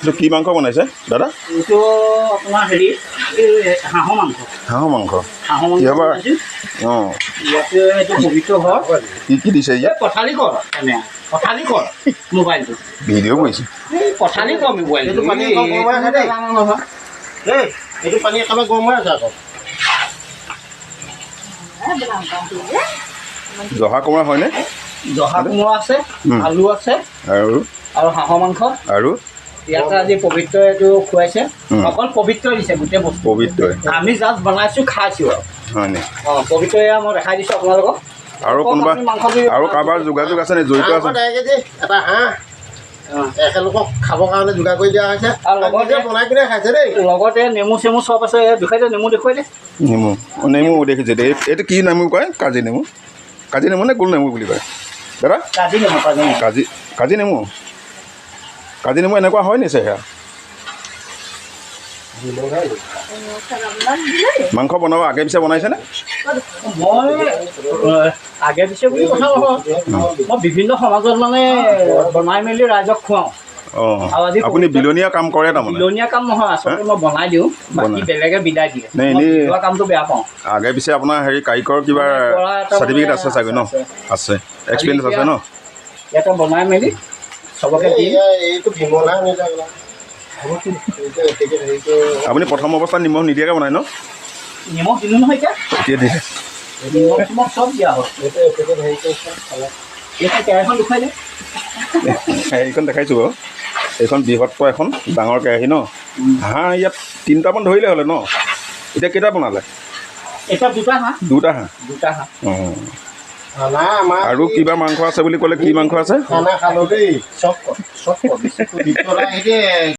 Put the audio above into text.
এইটো কি মাংস বনাইছে দাদা? এইটো আপোনাৰ হেৰি হাঁহৰ মাংস। হাঁহৰ মাংস কিহৰ বনাইছোঁ? অঁ, ইয়াতে এইটো পবিত্ৰ ঘৰ কি দিছে ইয়াত? পথালি কৰ এনে পথালি কৰ মোবাইলটো ভিডিঅ' কৰিছে। এই পথালি কৰ মোবাইল এইটো পানী আকৌ গৰম হৈ আছে দেই। নহয় দেই এইটো পানী একেবাৰে গৰম হৈ আছে আকৌ। জহা কোমোৰা হয়নে? জহা কোমোৰা আছে, আলু আছে আৰু হাঁহৰ মাংস। আৰু ইয়াতে আজি পবিত্ৰ এইটো খুৱাইছে। অকল পবিত্ৰ দিছে গোটেই বস্তু। পবিত্ৰই আমি জাষ্ট বনাইছোঁ খাইছোঁ আৰু হয়নে? অঁ পবিত্ৰ এয়া মই দেখাই দিছোঁ আপোনালোকক। আৰু কোনোবা আৰু কাৰোবাৰ যোগাযোগ আছে নে? জড়িত আছে? 1 কেজি এটা হাঁহ এখেতলোকক খাবৰ কাৰণে যোগাৰ কৰি দিয়া হৈছে আৰু লগতে বনাই কিনে খাইছে দেই। লগতে নেমু চেমু চব আছে। দেখুৱাই দে নেমু দেখুৱাই দে। নেমু দেখিছে দেই। এইটো কি নেমু কয়? কাজি নেমু? কাজি নেমু নে গোল নেমু বুলি কয় দাদা? কাজি নেমু কাজি নেমু। কাজি নেমু এনেকুৱা হয় নি সেয়া? মাংস বনাব আগে পিছে বনাইছেনে? মই আগে পিছে বুলি কথা নহয়, মই বিভিন্ন সমাজত মানে বনাই মেলি ৰাইজক খুৱাওঁ। অঁ, আৰু আজি আপুনি বিলনীয়া কাম কৰে তাৰমানে? বিলনীয়া কাম নহয়, আচলতে মই বনাই দিওঁ, বাকী বেলেগে বিদায় দিয়ে। নে মই এনেই বিলোৱা কামটো বেয়া পাওঁ। আগে পিছে আপোনাৰ হেৰি কাৰিকৰ কিবা চাৰ্টিফিকেট আছে চাগৈ ন? আছে, এক্সপিৰিয়েঞ্চ আছে ন? ইয়াতে বনাই মেলি চবকে দি এইটো বিমলা নিলে আপুনি প্ৰথম অৱস্থাত নিমখ নিদিয়াকৈ বনায় ন? নিমখ দিলোঁ নহয় এতিয়া। এতিয়া দিলে নিমখ চিমখ চব দিয়া হ'ল। এতিয়া কেৰাহীখন দেখুৱাই দে। এইখন দেখাইছোঁ বাৰু। এইখন বৃহত্ত এখন ডাঙৰ কেৰাহী ন? হাঁহ ইয়াত 3টামান ধৰিলে হ'লে ন? এতিয়া কেইটা বনালে? এতিয়া দুটা হাঁহ। দুটা হাঁহ। অঁ, খানা আমাৰ আৰু কিবা মাংস আছে বুলি ক'লে? কি মাংস আছে? খানা খালোঁ দেই। চব